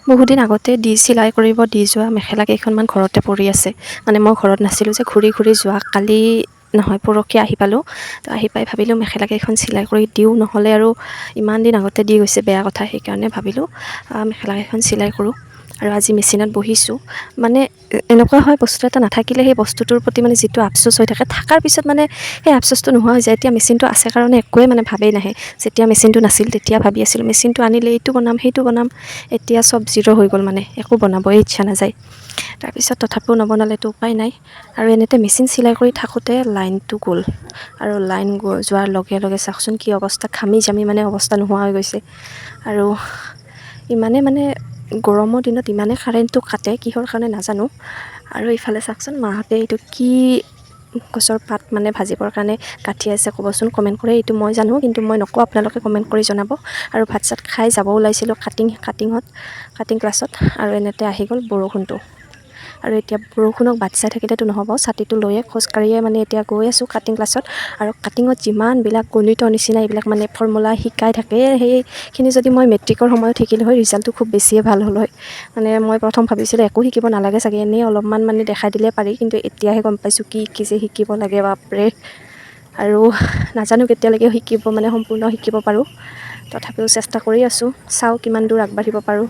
বহুদিন আগতে চিলাই কৰিব দি যোৱা মেখেলা কেইখনমান ঘৰতে পৰি আছে। মানে মই ঘৰত নাছিলোঁ যে, ঘূৰি ঘূৰি যোৱা কালি নহয় পৰহি আহি পালোঁ। তো আহি পাই ভাবিলোঁ মেখেলা কেইখন চিলাই কৰি দিওঁ, নহ'লে আৰু ইমান দিন আগতে দি গৈছে বেয়া কথা। সেইকাৰণে ভাবিলোঁ মেখেলা কেইখন চিলাই কৰোঁ। আৰু আজি মেচিনত বহিছোঁ। মানে এনেকুৱা হয়, বস্তু এটা নাথাকিলে সেই বস্তুটোৰ প্ৰতি মানে যিটো আফচোচ হৈ থাকে, থকাৰ পিছত মানে সেই আফচোচটো নোহোৱা হৈ যায়। এতিয়া মেচিনটো আছে কাৰণে একোৱে মানে ভাবেই নাহে। যেতিয়া মেচিনটো নাছিল তেতিয়া ভাবি আছিলোঁ মেচিনটো আনিলে এইটো বনাম সেইটো বনাম। এতিয়া চব জিৰ' হৈ গ'ল, মানে একো বনাবই ইচ্ছা নাযায়। তাৰপিছত তথাপিও নবনালেতো উপায় নাই। আৰু এনেতে মেচিন চিলাই কৰি থাকোঁতে লাইনটো গ'ল। আৰু লাইন যোৱাৰ লগে লগে চাওকচোন কি অৱস্থা, ঘামি জামি মানে অৱস্থা নোহোৱা হৈ গৈছে। আৰু ইমানে মানে গৰমৰ দিনত ইমানে কাৰেণ্টটো কাটে, কিহৰ কাৰণে নাজানো। আৰু ইফালে চাওকচোন মাহঁতে এইটো কি গছৰ পাত মানে ভাজিবৰ কাৰণে কাটি আছে ক'বচোন, কমেণ্ট কৰি। এইটো মই জানো কিন্তু মই নকওঁ, আপোনালোকে কমেণ্ট কৰি জনাব। আৰু ভাত চাত খাই যাব ওলাইছিলোঁ কাটিং ক্লাছত, আৰু এনেতে আহি গ'ল বৰষুণটো। আৰু এতিয়া বৰষুণক বাট চাই থাকিলেতো নহ'ব, ছাতিটো লৈয়ে খোজকাঢ়িয়ে মানে এতিয়া গৈ আছোঁ কাটিং ক্লাছত। আৰু কাটিঙত যিমানবিলাক গণিতৰ নিচিনা এইবিলাক মানে ফৰ্মুলা শিকাই থাকে, সেইখিনি যদি মই মেট্ৰিকৰ সময়ত শিকিলোঁ হয়, ৰিজাল্টটো খুব বেছিয়ে ভাল হ'ল হয়। মানে মই প্ৰথম ভাবিছিলোঁ একো শিকিব নালাগে চাগে, এনেই অলপমান মানে দেখাই দিলে পাৰি। কিন্তু এতিয়াহে গম পাইছোঁ কি শিকিব লাগে, বাপৰে। আৰু নাজানো কেতিয়ালৈকে সম্পূৰ্ণ শিকিব পাৰোঁ। তথাপিও চেষ্টা কৰি আছোঁ, চাওঁ কিমান দূৰ আগবাঢ়িব পাৰোঁ।